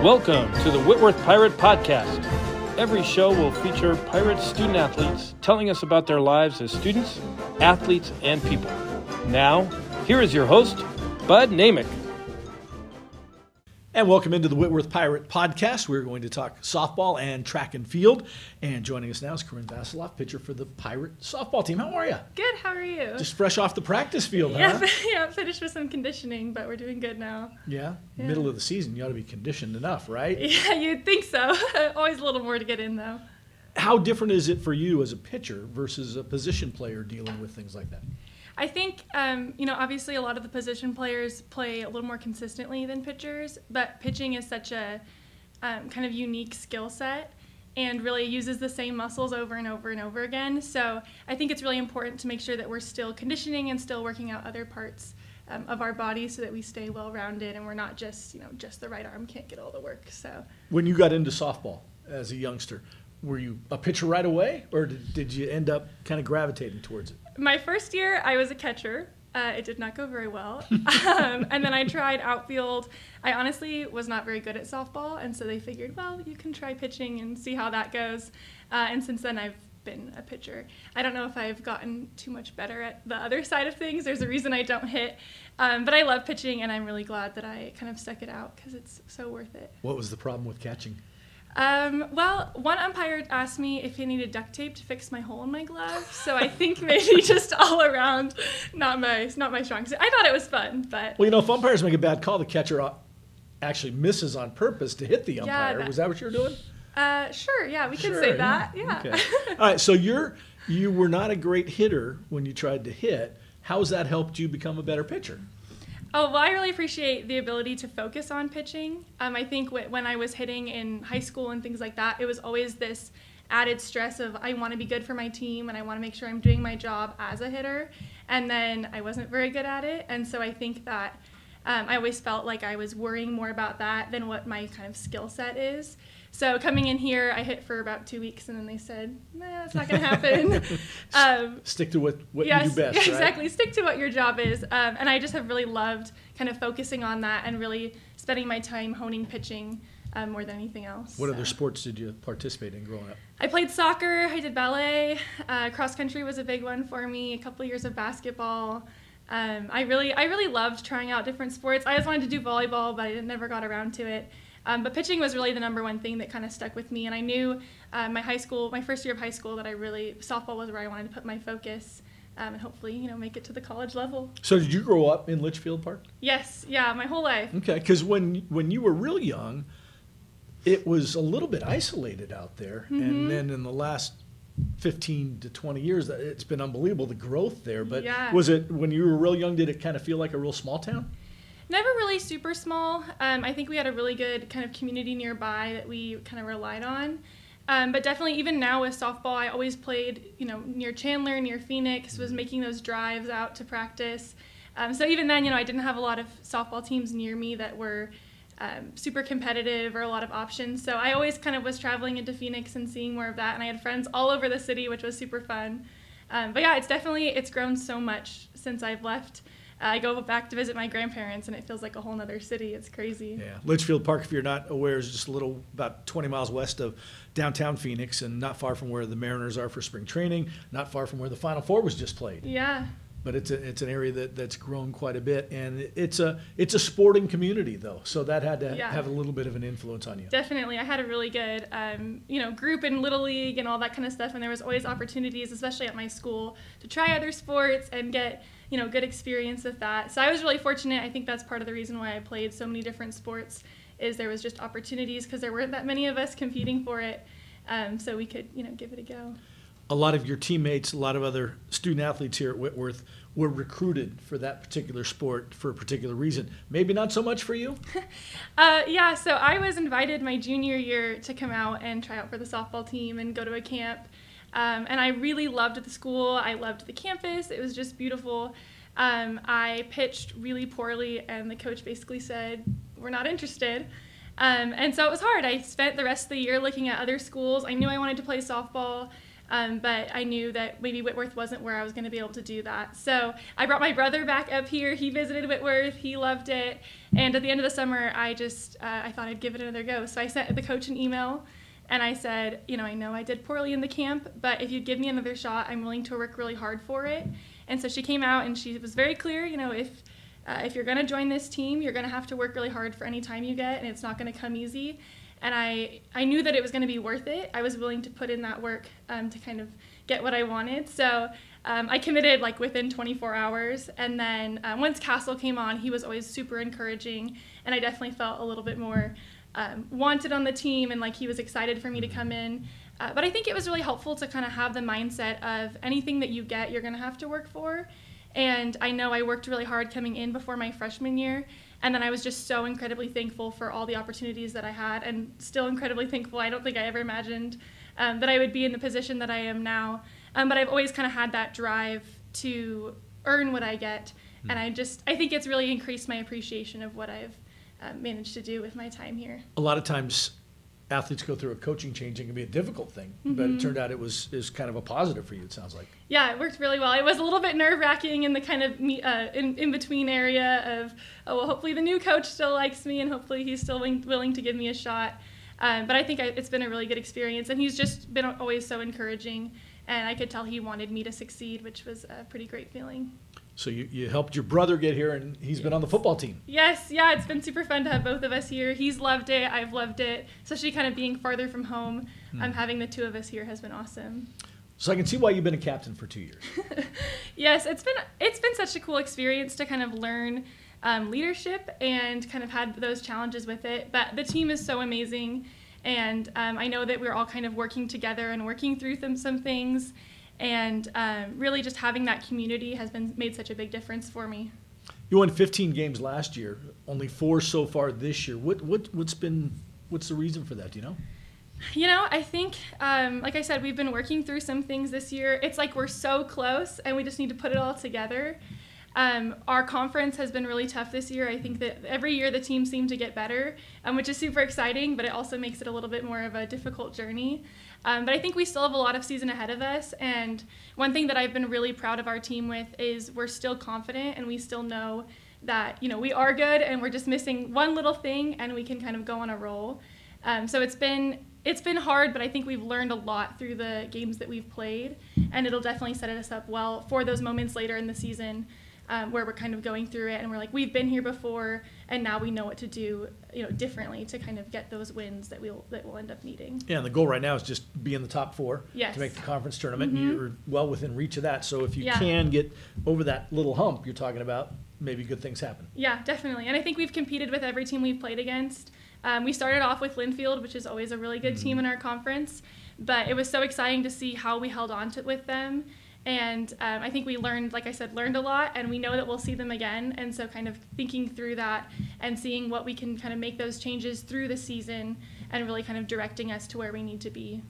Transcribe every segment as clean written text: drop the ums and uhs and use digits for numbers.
Welcome to the Whitworth Pirate Podcast. Every show will feature Pirate student athletes telling us about their lives as students, athletes, and people. Now, here is your host, Bud Nameck. And welcome into the Whitworth Pirate Podcast. We're going to talk softball and track and field. And joining us now is Corinne Vasiloff, pitcher for the Pirate softball team. How are you? Good, how are you? Just fresh off the practice field, yeah, huh? Yeah, finished with some conditioning, but we're doing good now. Yeah? Middle of the season, you ought to be conditioned enough, right? Yeah, you'd think so. Always a little more to get in, though. How different is it for you as a pitcher versus a position player dealing with things like that? I think, obviously a lot of the position players play a little more consistently than pitchers, but pitching is such a kind of unique skill set and really uses the same muscles over and over and over again. So I think it's really important to make sure that we're still conditioning and still working out other parts of our body so that we stay well-rounded and we're not just the right arm can't get all the work. So when you got into softball as a youngster, were you a pitcher right away, or did you end up kind of gravitating towards it? My first year, I was a catcher. It did not go very well. And then I tried outfield. I honestly was not very good at softball, and so they figured, well, you can try pitching and see how that goes. And since then, I've been a pitcher. I don't know if I've gotten too much better at the other side of things. There's a reason I don't hit. But I love pitching, and I'm really glad that I kind of stuck it out because it's so worth it. What was the problem with catching? Well, one umpire asked me if he needed duct tape to fix my hole in my glove, so I think maybe just all around not my strong suit. I thought it was fun, but... Well, if umpires make a bad call, the catcher actually misses on purpose to hit the umpire. Was that what you were doing? Sure, yeah, we can say that, yeah. Okay. All right, so you were not a great hitter when you tried to hit. How has that helped you become a better pitcher? Oh, well, I really appreciate the ability to focus on pitching. I think when I was hitting in high school and things like that, it was always this added stress of I want to be good for my team and I want to make sure I'm doing my job as a hitter. And then I wasn't very good at it. And so I think that I always felt like I was worrying more about that than what my kind of skill set is. So coming in here, I hit for about 2 weeks, and then they said, nah, that's not going to happen. Stick to what yes, you do best, yeah, right? Exactly. Stick to what your job is. And I just have really loved kind of focusing on that and really spending my time honing pitching more than anything else. What other sports did you participate in growing up? I played soccer. I did ballet. Cross country was a big one for me. A couple years of basketball. I really loved trying out different sports. I always wanted to do volleyball, but I never got around to it. But pitching was really the number one thing that kind of stuck with me. And I knew my first year of high school, that softball was where I wanted to put my focus and hopefully, make it to the college level. So did you grow up in Litchfield Park? Yes, yeah, my whole life. Okay, because when you were real young, it was a little bit isolated out there. Mm-hmm. And then in the last 15 to 20 years, it's been unbelievable, the growth there. But Was it, when you were real young, did it kind of feel like a real small town? Never really super small. I think we had a really good kind of community nearby that we kind of relied on. But definitely even now with softball, I always played, near Chandler, near Phoenix, was making those drives out to practice. So even then, I didn't have a lot of softball teams near me that were super competitive or a lot of options. So I always kind of was traveling into Phoenix and seeing more of that. And I had friends all over the city, which was super fun. But yeah, it's grown so much since I've left. I go back to visit my grandparents, and it feels like a whole nother city. It's crazy. Yeah, Litchfield Park, if you're not aware, is just about 20 miles west of downtown Phoenix, and not far from where the Mariners are for spring training, not far from where the Final Four was just played. Yeah. But it's an area that's grown quite a bit, and it's a sporting community, though, so that had to have a little bit of an influence on you. Definitely. I had a really good, group in Little League and all that kind of stuff, and there was always opportunities, especially at my school, to try other sports and get good experience with that. So I was really fortunate. I think that's part of the reason why I played so many different sports, is there was just opportunities because there weren't that many of us competing for it, so we could, give it a go. A lot of your teammates, a lot of other student athletes here at Whitworth were recruited for that particular sport for a particular reason. Maybe not so much for you? Yeah, so I was invited my junior year to come out and try out for the softball team and go to a camp. And I really loved the school. I loved the campus. It was just beautiful. I pitched really poorly, and the coach basically said, we're not interested. And so it was hard. I spent the rest of the year looking at other schools. I knew I wanted to play softball. But I knew that maybe Whitworth wasn't where I was going to be able to do that. So I brought my brother back up here. He visited Whitworth. He loved it. And at the end of the summer, I thought I'd give it another go. So I sent the coach an email, and I said, I know I did poorly in the camp, but if you'd give me another shot, I'm willing to work really hard for it. And so she came out, and she was very clear, if you're going to join this team, you're going to have to work really hard for any time you get, and it's not going to come easy. And I knew that it was going to be worth it. I was willing to put in that work to kind of get what I wanted. So I committed within 24 hours. And then once Castle came on, he was always super encouraging. And I definitely felt a little bit more wanted on the team, and he was excited for me to come in. But I think it was really helpful to kind of have the mindset of anything that you get, you're going to have to work for. And I know I worked really hard coming in before my freshman year. And then I was just so incredibly thankful for all the opportunities that I had, and still incredibly thankful. I don't think I ever imagined that I would be in the position that I am now. But I've always kind of had that drive to earn what I get. And I think it's really increased my appreciation of what I've managed to do with my time here. A lot of times athletes go through a coaching change. It can be a difficult thing, but it turned out it was kind of a positive for you, it sounds like. Yeah, it worked really well. It was a little bit nerve-wracking in the kind of in-between area of, hopefully the new coach still likes me, and hopefully he's still willing to give me a shot. But I think it's been a really good experience, and he's just been always so encouraging, and I could tell he wanted me to succeed, which was a pretty great feeling. So you helped your brother get here, and he's been on the football team. Yes, yeah, it's been super fun to have both of us here. He's loved it, I've loved it, especially kind of being farther from home. Having the two of us here has been awesome. So I can see why you've been a captain for 2 years. Yes, it's been such a cool experience to kind of learn leadership and kind of had those challenges with it. But the team is so amazing, and I know that we're all kind of working together and working through some things. And really just having that community has made such a big difference for me. You won 15 games last year, only 4 so far this year. What's the reason for that, do you know? I think, like I said, we've been working through some things this year. It's like we're so close, and we just need to put it all together. Our conference has been really tough this year. I think that every year the teams seem to get better, which is super exciting, but it also makes it a little bit more of a difficult journey. But I think we still have a lot of season ahead of us, and one thing that I've been really proud of our team with is we're still confident, and we still know that we are good, and we're just missing one little thing, and we can kind of go on a roll. So it's been hard, but I think we've learned a lot through the games that we've played, and it'll definitely set us up well for those moments later in the season where we're kind of going through it, and we're we've been here before, and now we know what to do, differently to kind of get those wins that we'll end up needing. Yeah, and the goal right now is just be in the top 4 to make the conference tournament, and you're well within reach of that. So if you can get over that little hump you're talking about, maybe good things happen. Yeah, definitely. And I think we've competed with every team we've played against. We started off with Linfield, which is always a really good team in our conference, but it was so exciting to see how we held on with them. And I think we learned a lot, and we know that we'll see them again. And so kind of thinking through that and seeing what we can kind of make those changes through the season and really kind of directing us to where we need to be.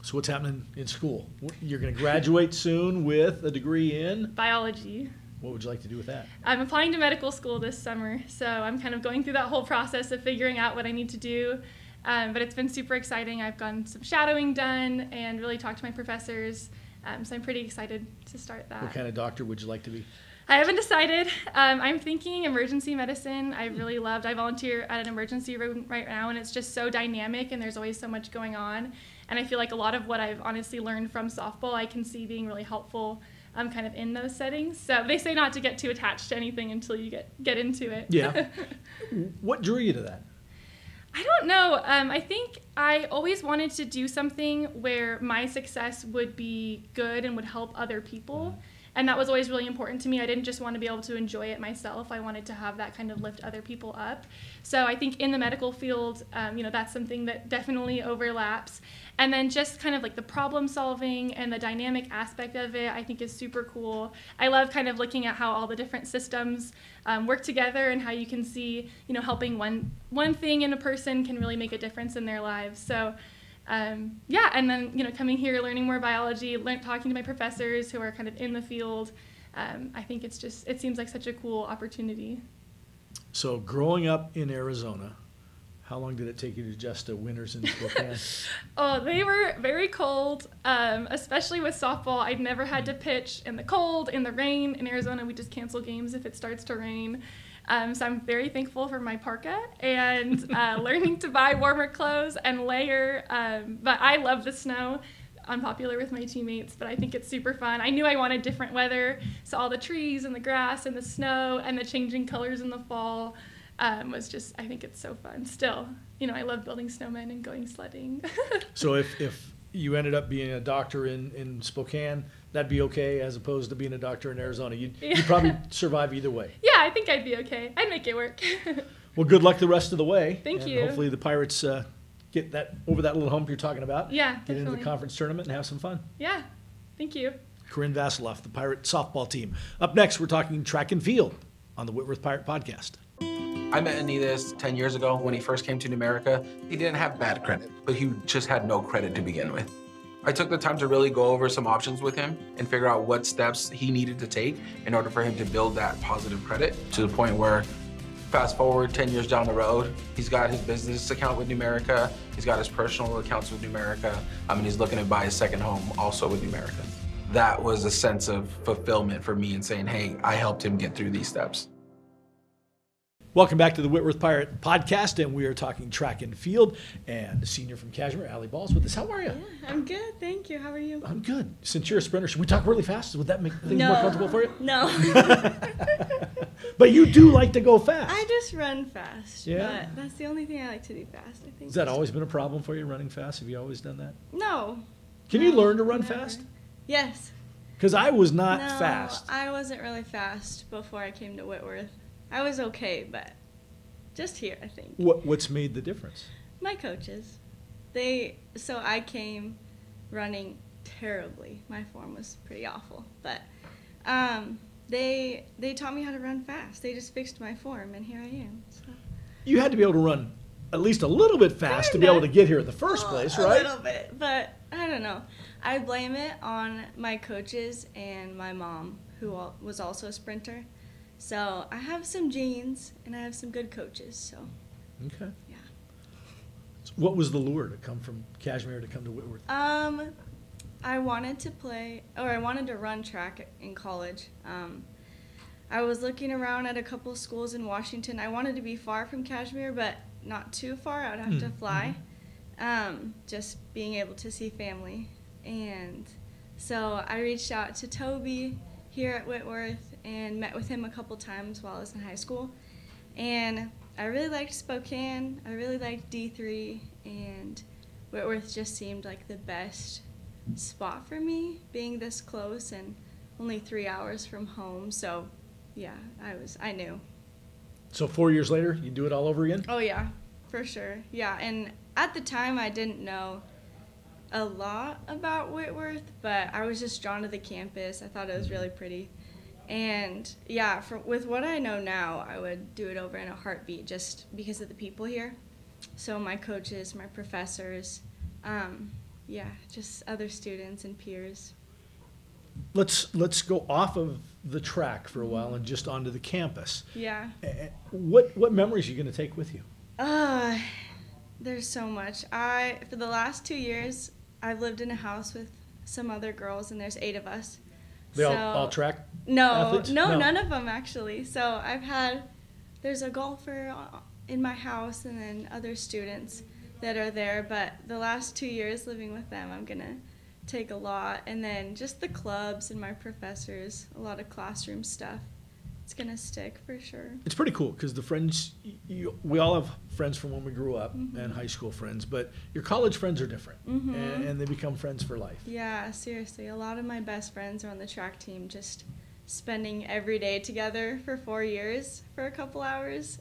So what's happening in school? You're going to graduate soon with a degree in? Biology. What would you like to do with that? I'm applying to medical school this summer, so I'm kind of going through that whole process of figuring out what I need to do. But it's been super exciting. I've gotten some shadowing done and really talked to my professors. So I'm pretty excited to start that. What kind of doctor would you like to be? I haven't decided. I'm thinking emergency medicine. I volunteer at an emergency room right now, and it's just so dynamic, and there's always so much going on. And I feel like a lot of what I've honestly learned from softball, I can see being really helpful kind of in those settings. So they say not to get too attached to anything until you get into it. Yeah. What drew you to that? I don't know. I think I always wanted to do something where my success would be good and would help other people. And that was always really important to me. I didn't just want to be able to enjoy it myself. I wanted to have that kind of lift other people up. So I think in the medical field, that's something that definitely overlaps. And then just kind of like the problem solving and the dynamic aspect of it, I think is super cool. I love kind of looking at how all the different systems work together and how you can see, helping one thing in a person can really make a difference in their lives. So and then, coming here, learning more biology, talking to my professors who are kind of in the field, I think it seems like such a cool opportunity. So growing up in Arizona, How long did it take you to adjust to winters in Spokane? Oh, they were very cold, especially with softball. I'd never had to pitch in the cold, in the rain. In Arizona, we just cancel games if it starts to rain. So I'm very thankful for my parka and learning to buy warmer clothes and layer. But I love the snow. Unpopular with my teammates, but I think it's super fun. I knew I wanted different weather, so all the trees and the grass and the snow and the changing colors in the fall was just, I think it's so fun. Still, I love building snowmen and going sledding. So if you ended up being a doctor in Spokane, that'd be okay as opposed to being a doctor in Arizona. You'd probably survive either way. Yeah, I think I'd be okay. I'd make it work. Well, good luck the rest of the way. Thank you. Hopefully the Pirates get that over that little hump you're talking about. Yeah, Get definitely. into the conference tournament and have some fun. Yeah, thank you. Corinne Vasiloff, the Pirate softball team. Up next, we're talking track and field on the Whitworth Pirate Podcast. I met Anidas 10 years ago when he first came to New America. He didn't have bad credit, but he just had no credit to begin with. I took the time to really go over some options with him and figure out what steps he needed to take in order for him to build that positive credit to the point where fast forward 10 years down the road, he's got his business account with New America, he's got his personal accounts with New America, and he's looking to buy his second home also with New America. That was a sense of fulfillment for me in saying, hey, I helped him get through these steps. Welcome back to the Whitworth Pirate Podcast, and we are talking track and field. And a senior from Cashmere, Allie Ball's with us. How are you? Yeah, I'm good, thank you. How are you? I'm good. Since you're a sprinter, should we talk really fast? Would that make things more comfortable for you? No. But you do like to go fast. I just run fast. Yeah. But that's the only thing I like to do fast, I think. Has that always been a problem for you, running fast? Have you always done that? No. Can you learn to run Never. fast? Yes. Because I was not No, fast. I wasn't really fast before I came to Whitworth. I was okay, but just here, I think. What's made the difference? My coaches. So I came running terribly. My form was pretty awful, but they taught me how to run fast. They just fixed my form, and here I am. So. You had to be able to run at least a little bit fast to be able to get here in the first place, right? A little bit, but I don't know. I blame it on my coaches and my mom, who was also a sprinter. So I have some genes, and I have some good coaches, so. Okay. Yeah. So what was the lure to come from Cashmere to come to Whitworth? I wanted to run track in college. I was looking around at a couple of schools in Washington. I wanted to be far from Cashmere, but not too far. I would have to fly. Just being able to see family. And so I reached out to Toby here at Whitworth and met with him a couple times while I was in high school. And I really liked Spokane. I really liked D3, and Whitworth just seemed like the best spot for me, being this close and only 3 hours from home. So yeah, I knew. So 4 years later, you do it all over again? Oh yeah, for sure. Yeah, and at the time I didn't know a lot about Whitworth, but I was just drawn to the campus. I thought it was really pretty. And yeah, with what I know now, I would do it over in a heartbeat just because of the people here. So my coaches, my professors, just other students and peers. Let's go off of the track for a while and just onto the campus. Yeah. What memories are you going to take with you? There's so much. For the last 2 years, I've lived in a house with some other girls, and there's 8 of us. They all track No, athletes? no, none of them actually. So there's a golfer in my house and then other students that are there. But the last 2 years living with them, I'm going to take a lot. And then just the clubs and my professors, a lot of classroom stuff. It's going to stick for sure. It's pretty cool because the friends, we all have friends from when we grew up and high school friends, but your college friends are different and they become friends for life. Yeah, seriously. A lot of my best friends are on the track team, just spending every day together for 4 years for a couple hours.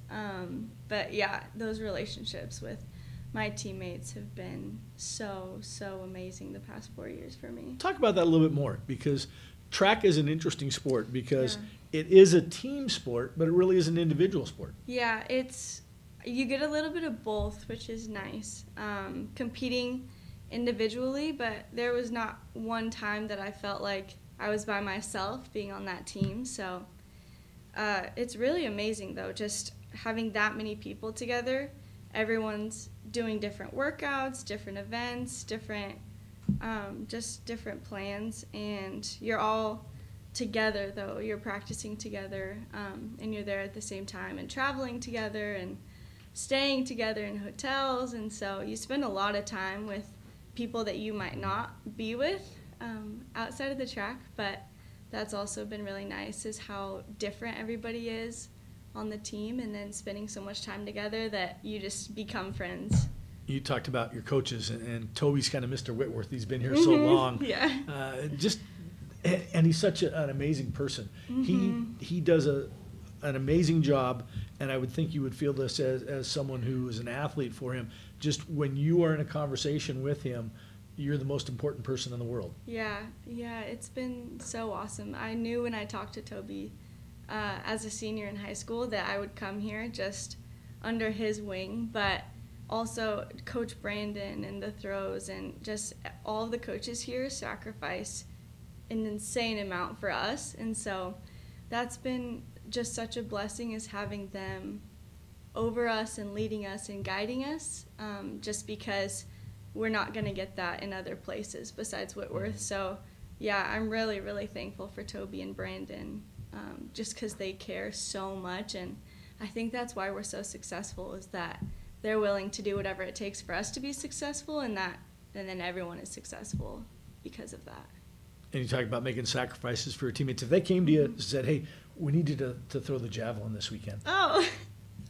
But yeah, those relationships with my teammates have been so, so amazing the past 4 years for me. Talk about that a little bit more, because track is an interesting sport because it is a team sport, but it really is an individual sport. Yeah, you get a little bit of both, which is nice. Competing individually, but there was not one time that I felt like I was by myself being on that team. So it's really amazing, though, just having that many people together everyone's doing different workouts, different events, different plans, and you're all together, though. You're practicing together, and you're there at the same time, and traveling together and staying together in hotels, and so you spend a lot of time with people that you might not be with outside of the track, but that's also been really nice, is how different everybody is on the team, and then spending so much time together that you just become friends. You talked about your coaches, and Toby's kind of Mr. Whitworth. He's been here so long. Yeah. And he's such an amazing person. He does an amazing job, and I would think you would feel this as someone who is an athlete for him. Just when you are in a conversation with him, you're the most important person in the world. Yeah, it's been so awesome. I knew when I talked to Toby as a senior in high school that I would come here just under his wing, but also Coach Brandon and the throws and just all of the coaches here sacrifice an insane amount for us, and so that's been just such a blessing, is having them over us and leading us and guiding us, just because we're not going to get that in other places besides Whitworth. So yeah, I'm really, really thankful for Toby and Brandon, just because they care so much, and I think that's why we're so successful, is that they're willing to do whatever it takes for us to be successful, and then everyone is successful because of that. And you talk about making sacrifices for your teammates. If they came to you and said, hey, we need you to throw the javelin this weekend. Oh,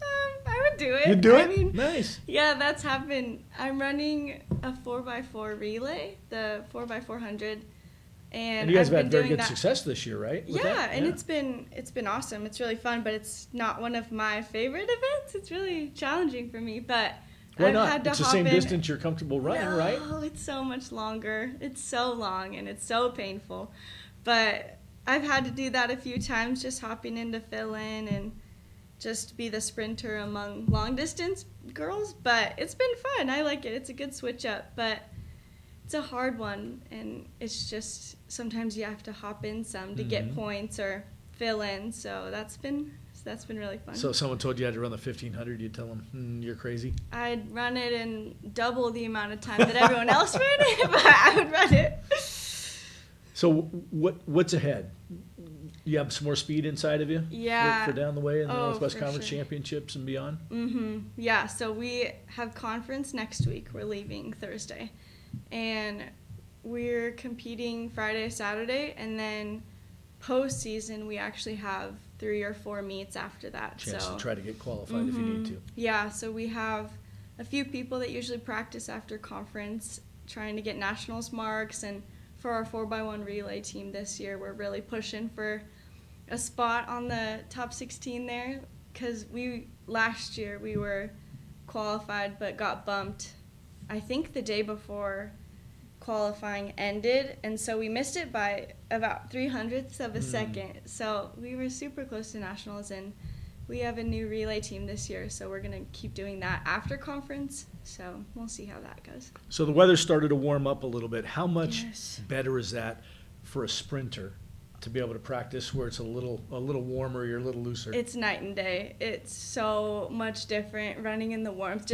I would do it. You'd do it? I mean, nice. Yeah, that's happened. I'm running a 4x4 relay, the 4x400. And you guys have I've had been very doing good success this year, right? Yeah, and it's been awesome. It's really fun, but it's not one of my favorite events. It's really challenging for me, but why I've not? had to it's the hop same in. distance you're comfortable running, right? No, it's so much longer. It's so long, and it's so painful. But I've had to do that a few times, just hopping in to fill in and just be the sprinter among long-distance girls. But it's been fun. I like it. It's a good switch up, but it's a hard one, and it's just sometimes you have to hop in some to get points or fill in. So that's been really fun. So if someone told you had to run the 1500, you'd tell them, you're crazy? I'd run it in double the amount of time that everyone else ran it, but I would run it. So what's ahead? You have some more speed inside of you? Yeah. For down the way in the Northwest Conference sure. Championships and beyond? Yeah, so we have conference next week. We're leaving Thursday. And we're competing Friday, Saturday, and then postseason we actually have 3 or 4 meets after that. Chance to try to get qualified if you need to. Yeah, so we have a few people that usually practice after conference trying to get nationals marks, and for our 4x1 relay team this year, we're really pushing for a spot on the top 16 there, because last year we were qualified but got bumped, I think the day before qualifying ended, and so we missed it by about 0.03 of a second. So we were super close to nationals, and we have a new relay team this year, so we're going to keep doing that after conference. So we'll see how that goes. So the weather started to warm up a little bit. How much better is that for a sprinter to be able to practice where it's a little warmer, you're a little looser? It's night and day. It's so much different running in the warmth.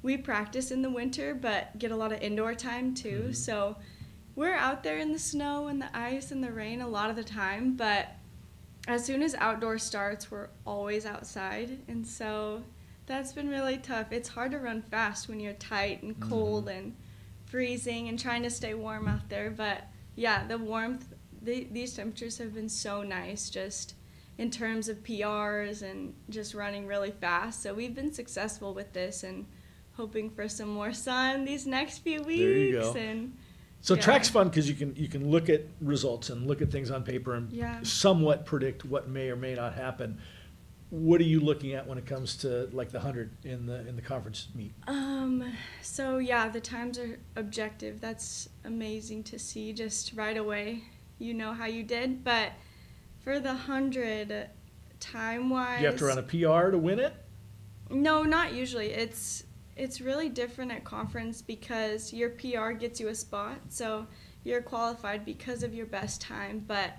We practice in the winter, but get a lot of indoor time too. So we're out there in the snow and the ice and the rain a lot of the time, but as soon as outdoor starts, we're always outside. And so that's been really tough. It's hard to run fast when you're tight and cold and freezing and trying to stay warm out there. But yeah, the warmth, these temperatures have been so nice, just in terms of PRs and just running really fast. So we've been successful with this, and hoping for some more sun these next few weeks. There you go. And so track's fun because you can look at results and look at things on paper and somewhat predict what may or may not happen. What are you looking at when it comes to like the 100 in the conference meet? So yeah, the times are objective. That's amazing to see just right away. You know how you did, but for the 100, time-wise, You have to run a PR to win it? No, not usually. It's really different at conference because your PR gets you a spot, so you're qualified because of your best time, but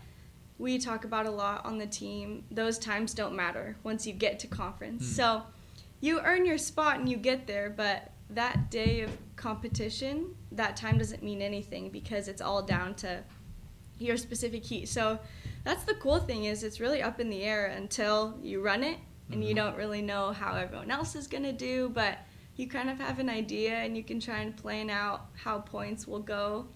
we talk about a lot on the team, those times don't matter once you get to conference. So you earn your spot and you get there, but that day of competition, that time doesn't mean anything because it's all down to your specific heat. So that's the cool thing, is it's really up in the air until you run it, and you don't really know how everyone else is going to do, but you kind of have an idea and you can try and plan out how points will go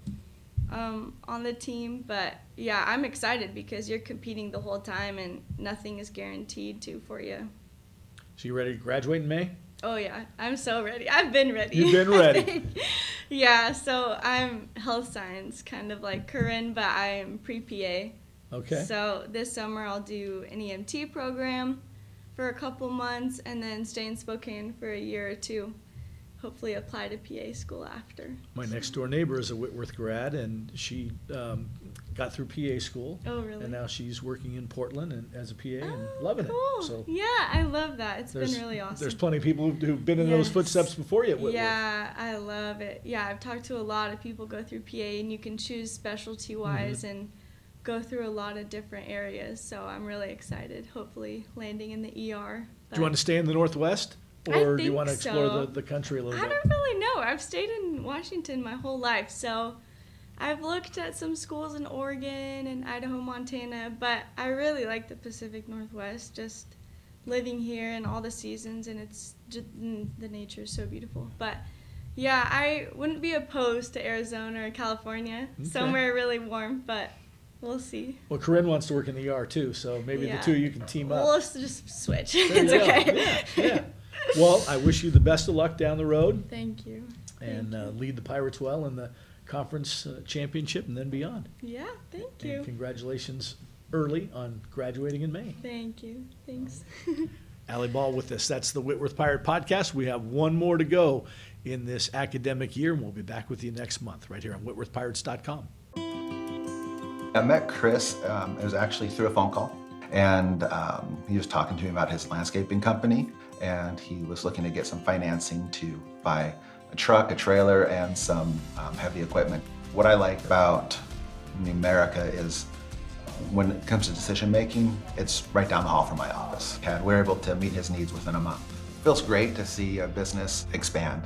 on the team. But yeah, I'm excited because you're competing the whole time and nothing is guaranteed to for you. So you ready to graduate in May? Oh yeah, I'm so ready. I've been ready. You've been ready. Yeah, so I'm health science, kind of like Corinne, but I am pre-PA. Okay. So this summer I'll do an EMT program for a couple months and then stay in Spokane for a year or two. Hopefully apply to PA school after. My next door neighbor is a Whitworth grad, and she got through PA school. Oh, really? And now she's working in Portland and as a PA and loving cool. it. So yeah, I love that. It's been really awesome. There's plenty of people who've been in those footsteps before you at Whitworth. Yeah, I love it. Yeah, I've talked to a lot of people go through PA, and you can choose specialty-wise and go through a lot of different areas. So I'm really excited, hopefully landing in the ER. Do you want to stay in the Northwest? Or do you want to explore the country a little bit? I don't really know. I've stayed in Washington my whole life, so I've looked at some schools in Oregon and Idaho, Montana, but I really like the Pacific Northwest, just living here and all the seasons, and it's just, the nature is so beautiful. But yeah, I wouldn't be opposed to Arizona or California, somewhere really warm, but we'll see. Well, Corinne wants to work in the ER too, so maybe the two of you can team up. We'll just switch. It's okay. Yeah. Well, I wish you the best of luck down the road. Thank you. And lead the Pirates well in the conference championship and then beyond. Yeah, thank you. And congratulations early on graduating in May. Thank you. Thanks. Allie Ball with us. That's the Whitworth Pirate Podcast. We have one more to go in this academic year, and we'll be back with you next month right here on WhitworthPirates.com. I met Chris, it was actually through a phone call, and he was talking to me about his landscaping company, and he was looking to get some financing to buy a truck, a trailer, and some heavy equipment. What I like about Numerica is when it comes to decision making, it's right down the hall from my office. And we're able to meet his needs within a month. It feels great to see a business expand.